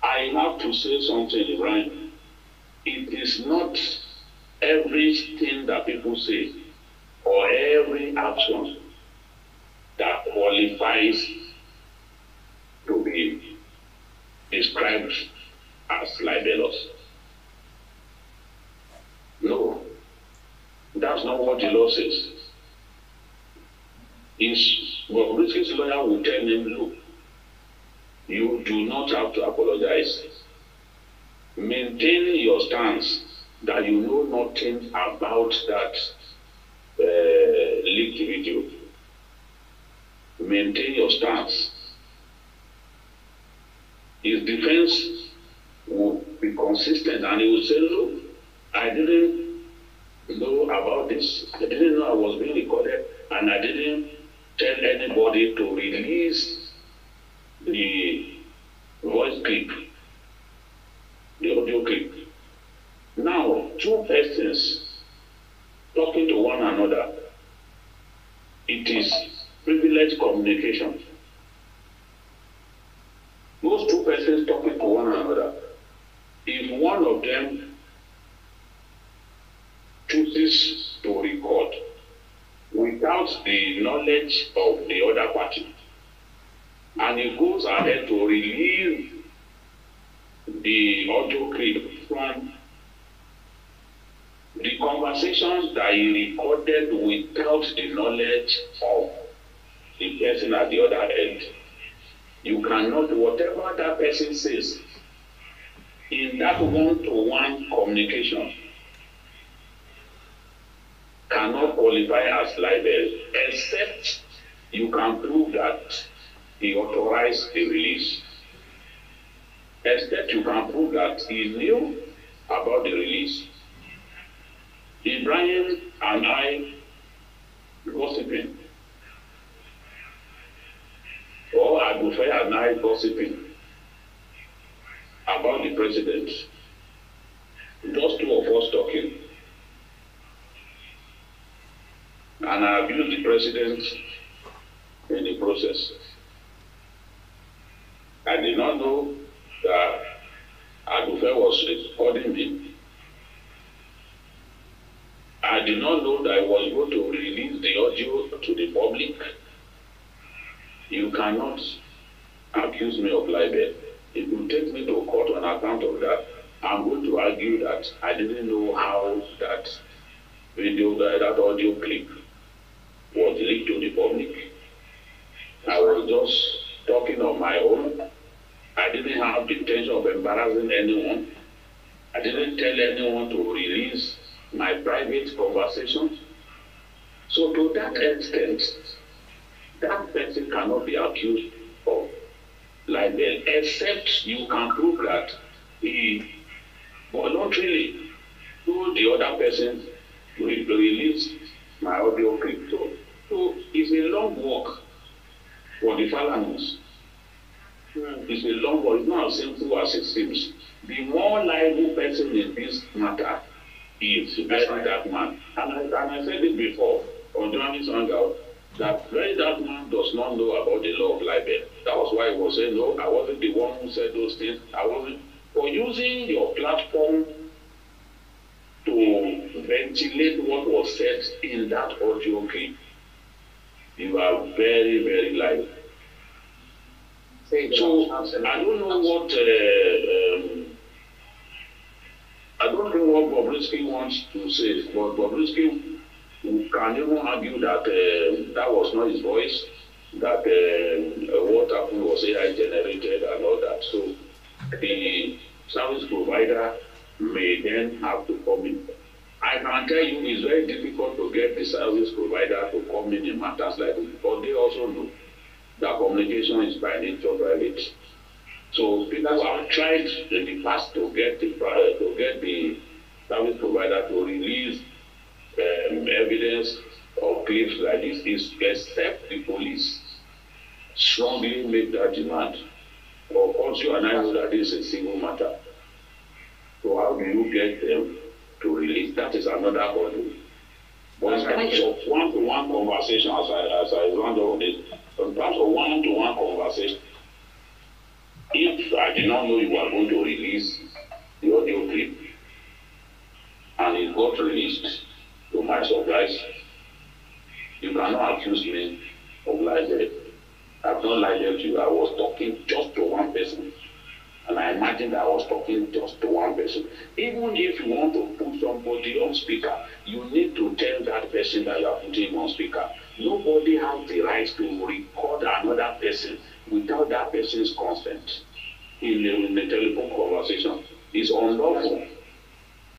I have to say something, Brian. It is not everything that people say or every action that qualifies to be described as libelous. No, that's not what the law says. Bobrisky's lawyer will tell him, look, you do not have to apologize. Maintain your stance that you know nothing about that leaked video. Maintain your stance. His defense will be consistent and he will say, look, I didn't know about this. I didn't know I was being recorded and I didn't tell anybody to release the voice clip, the audio clip. Now, two persons talking to one another, it is privileged communication. Those two persons talking to one another, if one of them chooses to record without the knowledge of the other party, and he goes ahead to release the audio clip from the conversations that he recorded without the knowledge of the person at the other end, you cannot, whatever that person says, in that one-to-one communication, cannot qualify as libel, except you can prove that he authorized the release. Except you can prove that he knew about the release. If Brian and I gossiping, or Agufé and I gossiping about the president, just two of us talking, and I abuse the president in the process. I did not know that Agufé was recording me. I did not know that I was going to release the audio to the public. You cannot accuse me of libel. If you take me to court on account of that, I'm going to argue that I didn't know how that video, that audio clip was leaked to the public. I was just talking on my own. I didn't have the intention of embarrassing anyone. I didn't tell anyone to release my private conversation. So to that extent, that person cannot be accused of libel, except you can prove that he voluntarily told the other person to release my audio clip. So it's a long walk for the Falanos. It's a long walk. It's not as simple as it seems. The more liable person in this matter is that man. And I said it before on Johnny's Hangout, that that man does not know about the law of libel. That was why he was saying, no, I wasn't the one who said those things. I wasn't. For using your platform to ventilate what was said in that audio clip, you are very, very liable. So I don't know what I don't know what Bobrisky wants to say, but Bobrisky can even argue that that was not his voice, that what happened was AI generated and all that. So the service provider may then have to come in. I can tell you it's very difficult to get the service provider to come in matters like this, but they also know that communication is by nature private. So people have tried in the past to get the service provider to release evidence or clips like this, except the police strongly make that demand. Of course, you and I know that this is a civil matter. So how do you get them to release? That is another body. But in terms of one-to-one conversation, as I round up this, in terms of one-to-one conversation, If I did not know you were going to release the audio clip and it got released, to my surprise, you cannot accuse me of libel. I've not lied to you. I was talking just to one person. And I imagined I was talking just to one person. Even if you want to put somebody on speaker, you need to tell that person that you are putting him on speaker. Nobody has the right to record another person without that person's consent in a telephone conversation. It's unlawful.